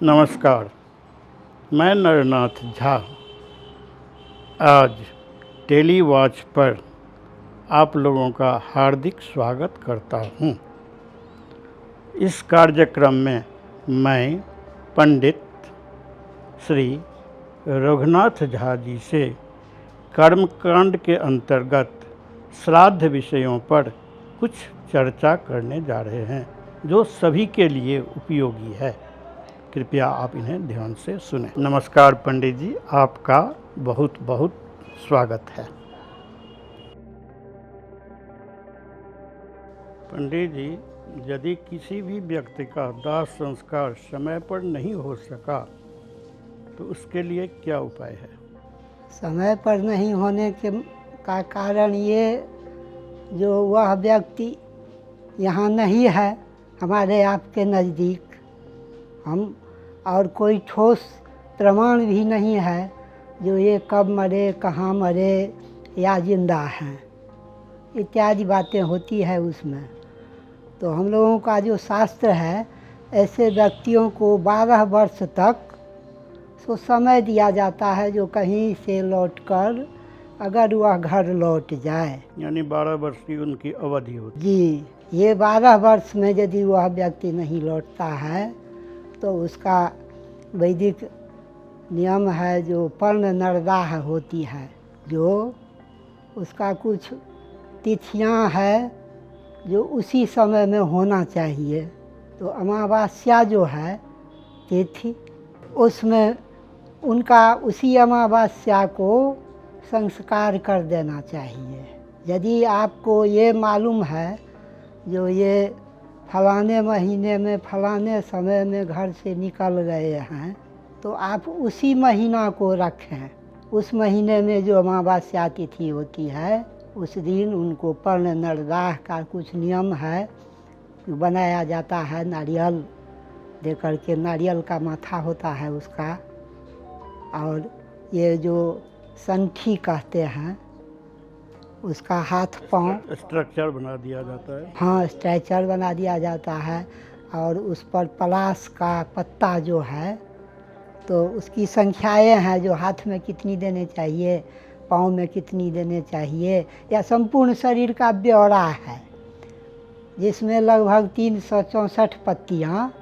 नमस्कार, मैं नरनाथ झा आज डेली वॉच पर आप लोगों का हार्दिक स्वागत करता हूं। इस कार्यक्रम में मैं पंडित श्री रघुनाथ झा जी से कर्मकांड के अंतर्गत श्राद्ध विषयों पर कुछ चर्चा करने जा रहे हैं जो सभी के लिए उपयोगी है। कृपया आप इन्हें ध्यान से सुनें। नमस्कार पंडित जी, आपका बहुत बहुत स्वागत है। पंडित जी, यदि किसी भी व्यक्ति का दाह संस्कार समय पर नहीं हो सका तो उसके लिए क्या उपाय है? समय पर नहीं होने का कारण ये, जो वह व्यक्ति यहाँ नहीं है हमारे आपके नज़दीक, हम और कोई ठोस प्रमाण भी नहीं है जो ये कब मरे, कहाँ मरे या जिंदा हैं, इत्यादि बातें होती है उसमें। तो हम लोगों का जो शास्त्र है, ऐसे व्यक्तियों को 12 वर्ष तक तो समय दिया जाता है जो कहीं से लौटकर अगर वह घर लौट जाए, यानी 12 वर्ष की उनकी अवधि होती जी। ये 12 वर्ष में यदि वह व्यक्ति नहीं लौटता है तो उसका वैदिक नियम है जो पर्ण नरदाह होती है, जो उसका कुछ तिथियां है जो उसी समय में होना चाहिए। तो अमावस्या जो है तिथि, उसमें उनका उसी अमावस्या को संस्कार कर देना चाहिए। यदि आपको ये मालूम है जो ये फलाने महीने में फलाने समय में घर से निकल गए हैं, तो आप उसी महीना को रखें। उस महीने में जो अमावस्या तिथि होती है उस दिन उनको पर्ण नरदाह का कुछ नियम है, बनाया जाता है। नारियल दे करके, नारियल का माथा होता है उसका, और ये जो संठी कहते हैं उसका हाथ पांव स्ट्रक्चर बना दिया जाता है। हाँ, स्ट्रेचर बना दिया जाता है, और उस पर पलाश का पत्ता जो है, तो उसकी संख्याएं हैं जो हाथ में कितनी देने चाहिए, पाँव में कितनी देने चाहिए, या संपूर्ण शरीर का ब्यौरा है, जिसमें लगभग 364 पत्तियाँ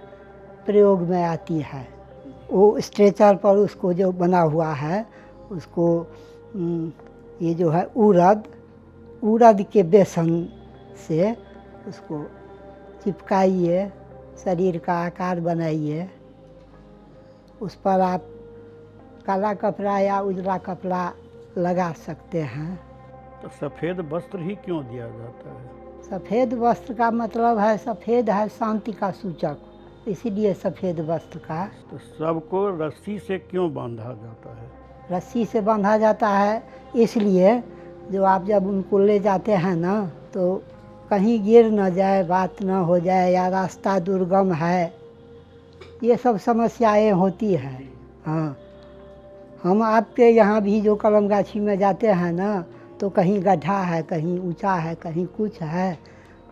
प्रयोग में आती है। वो स्ट्रेचर पर उसको जो बना हुआ है उसको ये जो है उड़द के बेसन से उसको चिपकाइए, शरीर का आकार बनाइए। उस पर आप काला कपड़ा या उजला कपड़ा लगा सकते हैं। तो सफ़ेद वस्त्र ही क्यों दिया जाता है? सफ़ेद वस्त्र का मतलब है, सफ़ेद है शांति का सूचक, इसीलिए सफ़ेद वस्त्र का। तो सबको रस्सी से क्यों बांधा जाता है? रस्सी से बांधा जाता है इसलिए, जो आप जब उनको ले जाते हैं ना, तो कहीं गिर न जाए, बात न हो जाए, या रास्ता दुर्गम है, ये सब समस्याएं होती हैं। हाँ, हम आपके यहाँ भी जो कलमगाछी में जाते हैं ना, तो कहीं गड्ढा है, कहीं ऊंचा है, कहीं कुछ है,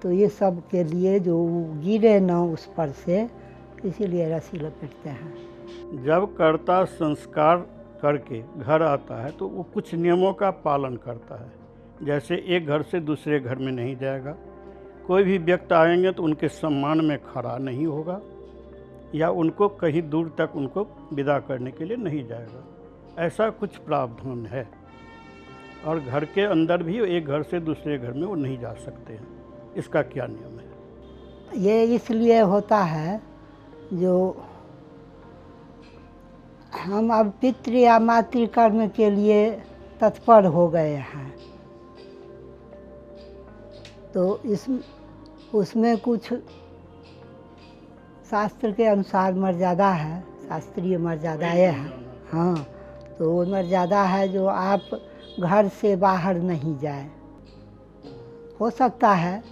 तो ये सब के लिए जो गिरे न उस पर से, इसीलिए रस्सी लपेटते हैं। जब कर्ता संस्कार करके घर आता है तो वो कुछ नियमों का पालन करता है। जैसे एक घर से दूसरे घर में नहीं जाएगा, कोई भी व्यक्ति आएंगे तो उनके सम्मान में खड़ा नहीं होगा, या उनको कहीं दूर तक उनको विदा करने के लिए नहीं जाएगा। ऐसा कुछ प्रावधान है। और घर के अंदर भी एक घर से दूसरे घर में वो नहीं जा सकते हैं। इसका क्या नियम है? ये इसलिए होता है, जो हम अब पितृ या मातृकर्म के लिए तत्पर हो गए हैं, तो उसमें कुछ शास्त्र के अनुसार मर्यादा है, शास्त्रीय मर्यादाएँ हैं। हाँ, तो वो मर्यादा है जो आप घर से बाहर नहीं जाए। हो सकता है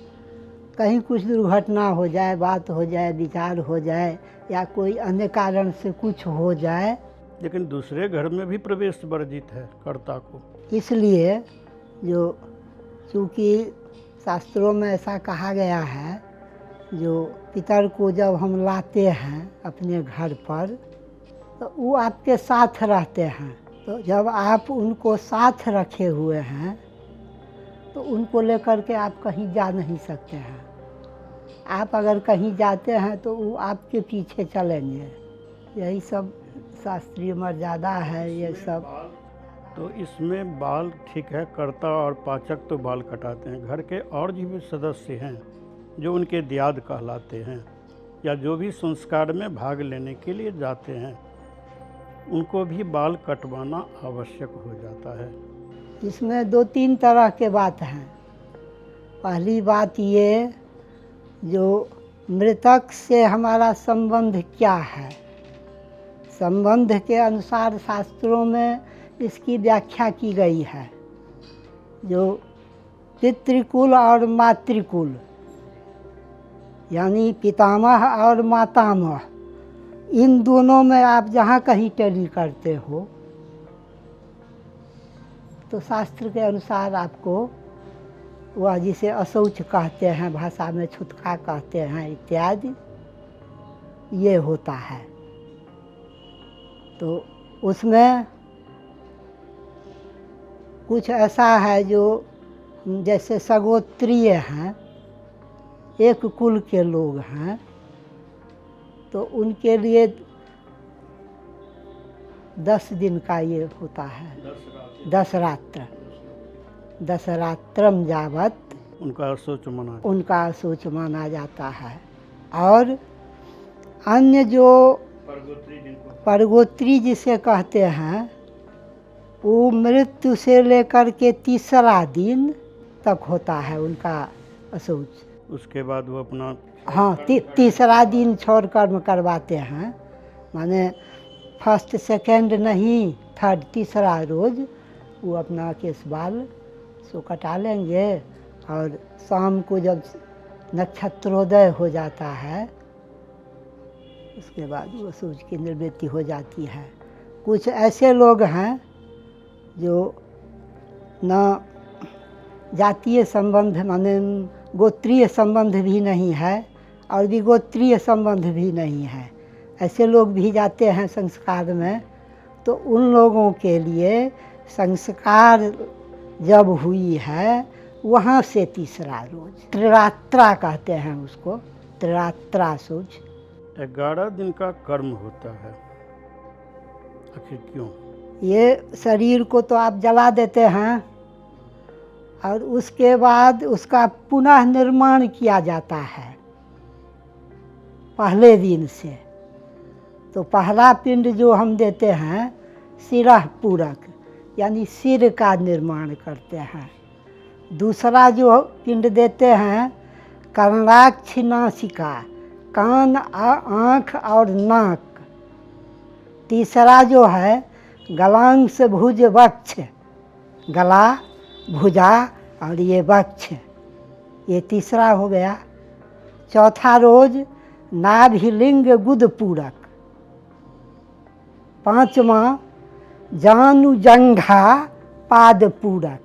कहीं कुछ दुर्घटना हो जाए, बात हो जाए, विचार हो जाए, या कोई अन्य कारण से कुछ हो जाए, लेकिन दूसरे घर में भी प्रवेश वर्जित है कर्ता को। इसलिए चूँकि शास्त्रों में ऐसा कहा गया है, जो पितर को जब हम लाते हैं अपने घर पर तो वो आपके साथ रहते हैं। तो जब आप उनको साथ रखे हुए हैं तो उनको लेकर के आप कहीं जा नहीं सकते हैं। आप अगर कहीं जाते हैं तो वो आपके पीछे चलेंगे। यही सब शास्त्रीय मर्यादा है ये सब। तो इसमें बाल ठीक है, कर्ता और पाचक तो बाल कटाते हैं। घर के और भी सदस्य हैं जो उनके दियाद कहलाते हैं या जो भी संस्कार में भाग लेने के लिए जाते हैं, उनको भी बाल कटवाना आवश्यक हो जाता है। इसमें 2-3 तरह के बात हैं। पहली बात ये, जो मृतक से हमारा संबंध क्या है, संबंध के अनुसार शास्त्रों में इसकी व्याख्या की गई है। जो पितृकुल और मातृकुल यानी पितामह और मातामह, इन दोनों में आप जहाँ कहीं टेली करते हो तो शास्त्र के अनुसार आपको वह जिसे अशौच कहते हैं, भाषा में छुतका कहते हैं इत्यादि, ये होता है। तो उसमें कुछ ऐसा है जो जैसे सगोत्रीय हैं, एक कुल के लोग हैं, तो उनके लिए 10 दिन का ये होता है, 10 रात्र, 10 रात्रम जावत उनका अशौच माना जाता है। और अन्य जो परगोत्री जिसे कहते हैं, वो मृत्यु से लेकर के 3रा दिन तक होता है उनका अशौच। उसके बाद वो अपना 3रा दिन छोड़ कर्म करवाते हैं, माने 1st 2nd नहीं, 3rd 3रा रोज वो अपना केस बाल सो कटा लेंगे। और शाम को जब नक्षत्रोदय हो जाता है उसके बाद वो सूर्य की निवृत्ति हो जाती है। कुछ ऐसे लोग हैं जो न जातीय संबंध माने गोत्रीय संबंध भी नहीं है और विगोत्रीय संबंध भी नहीं है, ऐसे लोग भी जाते हैं संस्कार में। तो उन लोगों के लिए संस्कार जब हुई है वहाँ से 3रा रोज, त्रिरात्रा कहते हैं उसको, त्रिरात्रा सूच। 11 दिन का कर्म होता है, आखिर क्यों? ये शरीर को तो आप जला देते हैं और उसके बाद उसका पुनः निर्माण किया जाता है पहले दिन से। तो पहला पिंड जो हम देते हैं सिरह पूरक, यानी सिर का निर्माण करते हैं। दूसरा जो पिंड देते हैं कर्णाक्ष नासिका, कान, आँख और नाक। तीसरा जो है गलांश भुज वक्ष, गला, भुजा और ये वक्ष, ये 3रा हो गया। चौथा रोज नाभिलिंग गुद पूरक। 5वां जानु जंघा पाद पूरक,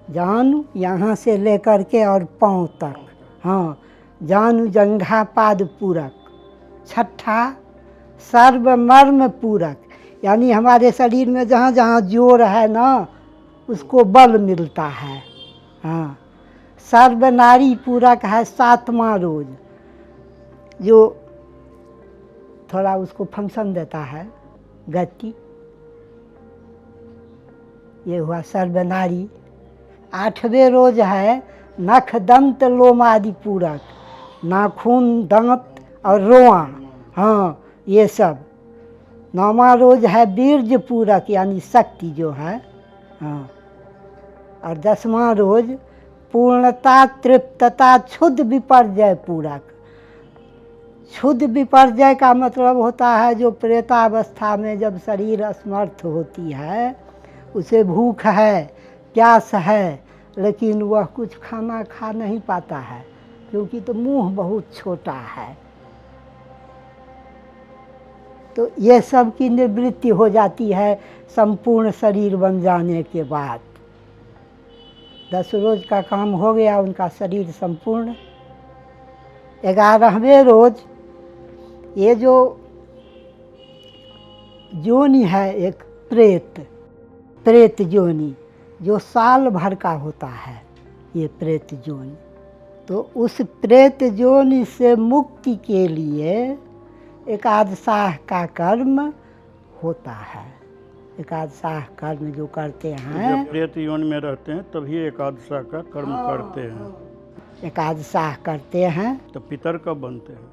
जानु यहाँ से लेकर के और पाँव तक, जानु जंघा पाद पूरक। 6ठा सर्वमर्म पूरक, यानी हमारे शरीर में जहाँ जहाँ जोर है ना उसको बल मिलता है। सर्वनारी पूरक है 7वां रोज, जो थोड़ा उसको फंक्शन देता है, गति। ये हुआ सर्वनारी। 8वें रोज है नख दंत लोमादि पूरक, नाखून, दांत और रोआ, ये सब। 9वां रोज है बीर्ज पूरक, यानी शक्ति जो है, और 10वां रोज पूर्णता, तृप्तता, क्षुद्ध विपर्जय पूरक। क्षुद्ध विपर्जय का मतलब होता है जो प्रेतावस्था में जब शरीर असमर्थ होती है, उसे भूख है, प्यास है, लेकिन वह कुछ खाना खा नहीं पाता है क्योंकि तो मुंह बहुत छोटा है। तो ये सब की निवृत्ति हो जाती है संपूर्ण शरीर बन जाने के बाद। 10 रोज का काम हो गया, उनका शरीर संपूर्ण 11वें रोज ये जो जोनी है एक प्रेत जोनी जो साल भर का होता है, ये प्रेत जोनी। तो उस प्रेत जोनी से मुक्ति के लिए एकादशाह का कर्म होता है। एकादशाह कर्म जो करते हैं, जब प्रेत योनि में रहते हैं तभी एकादशा का कर्म करते हैं। एकादशाह करते हैं। तो पितर कब बनते हैं?